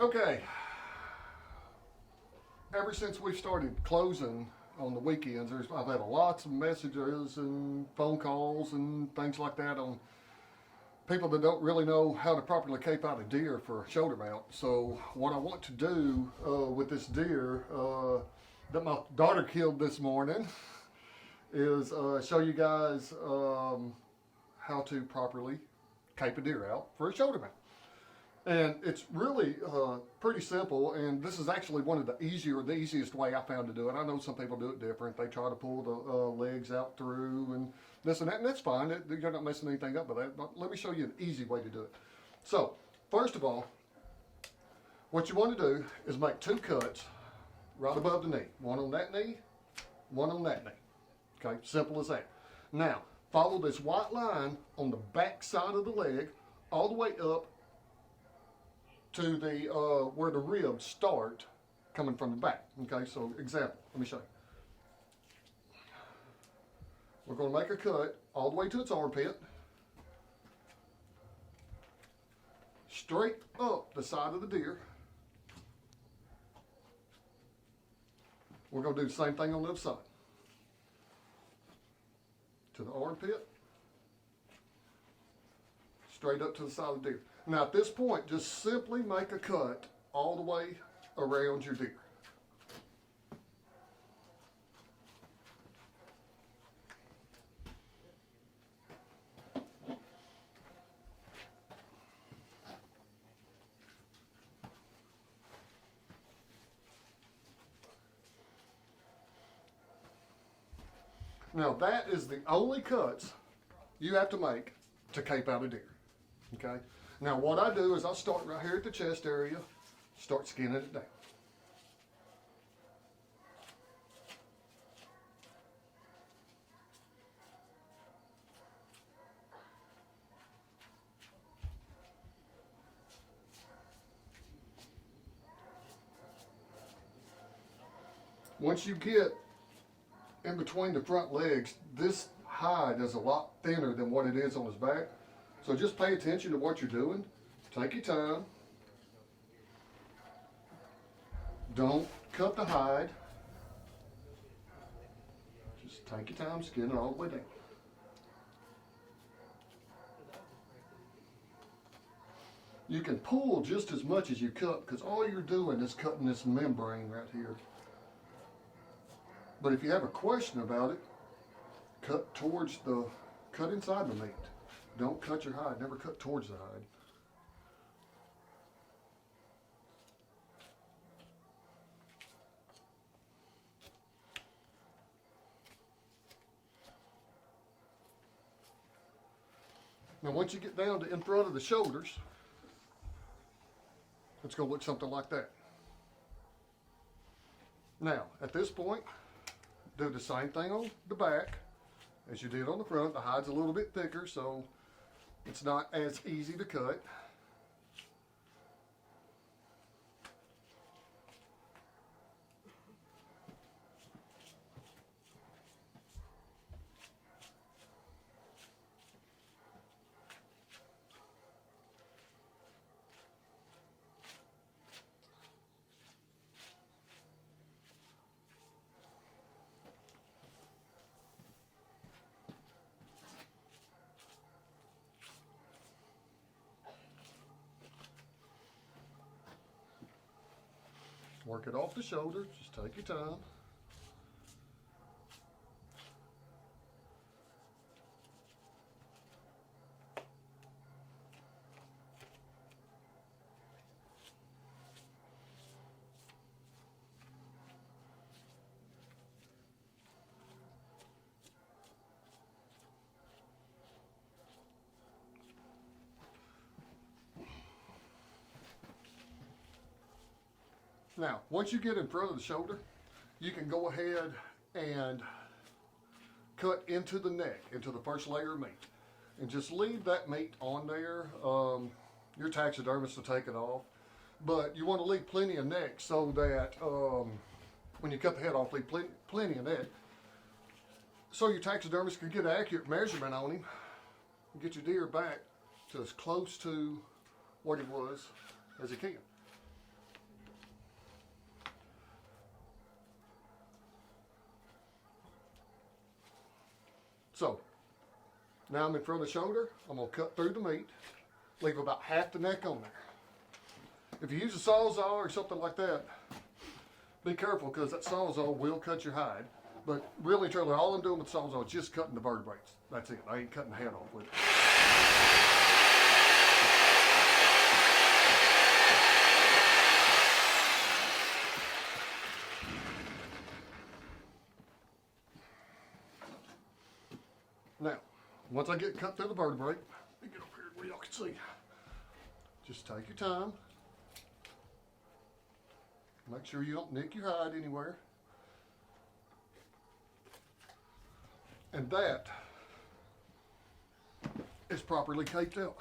Okay, ever since we started closing on the weekends, I've had lots of messages and phone calls and things like that on people that don't really know how to properly cape out a deer for a shoulder mount. So what I want to do with this deer that my daughter killed this morning is show you guys how to properly cape a deer out for a shoulder mount. And it's really pretty simple, and this is actually one of the easiest way I found to do it. I know some people do it different. They try to pull the legs out through and this and that, and that's fine. You're not messing anything up with that, but let me show you an easy way to do it. So, first of all, what you want to do is make two cuts right above the knee. One on that knee, one on that knee. Okay, simple as that. Now, follow this white line on the back side of the leg all the way up to the where the ribs start coming from the back. Okay, so example, let me show you. We're going to make a cut all the way to its armpit, straight up the side of the deer. We're going to do the same thing on the other side. To the armpit, straight up to the side of the deer. Now at this point, just simply make a cut all the way around your deer. Now that is the only cuts you have to make to cape out a deer, okay? Now what I do is I start right here at the chest area, start skinning it down. Once you get in between the front legs, this hide is a lot thinner than what it is on his back. So just pay attention to what you're doing. Take your time. Don't cut the hide. Just take your time, skin it all the way down. You can pull just as much as you cut because all you're doing is cutting this membrane right here. But if you have a question about it, cut inside the meat. Don't cut your hide, never cut towards the hide. Now once you get down to in front of the shoulders, it's going to look something like that. Now, at this point, do the same thing on the back as you did on the front. The hide's a little bit thicker, so it's not as easy to cut. Work it off the shoulder, just take your time. Now, once you get in front of the shoulder, you can go ahead and cut into the neck, into the first layer of meat. And just leave that meat on there. Your taxidermist will take it off. But you want to leave plenty of neck so that when you cut the head off, leave plenty of neck. So your taxidermist can get an accurate measurement on him and get your deer back to as close to what he was as he can. So, now I'm in front of the shoulder. I'm going to cut through the meat, leave about half the neck on there. If you use a Sawzall or something like that, be careful because that Sawzall will cut your hide. But really, truly, all I'm doing with Sawzall is just cutting the vertebrae. That's it. I ain't cutting the head off with it. Now, once I get cut through the vertebrae, let me get up here where y'all can see. Just take your time. Make sure you don't nick your hide anywhere. And that is properly caped out.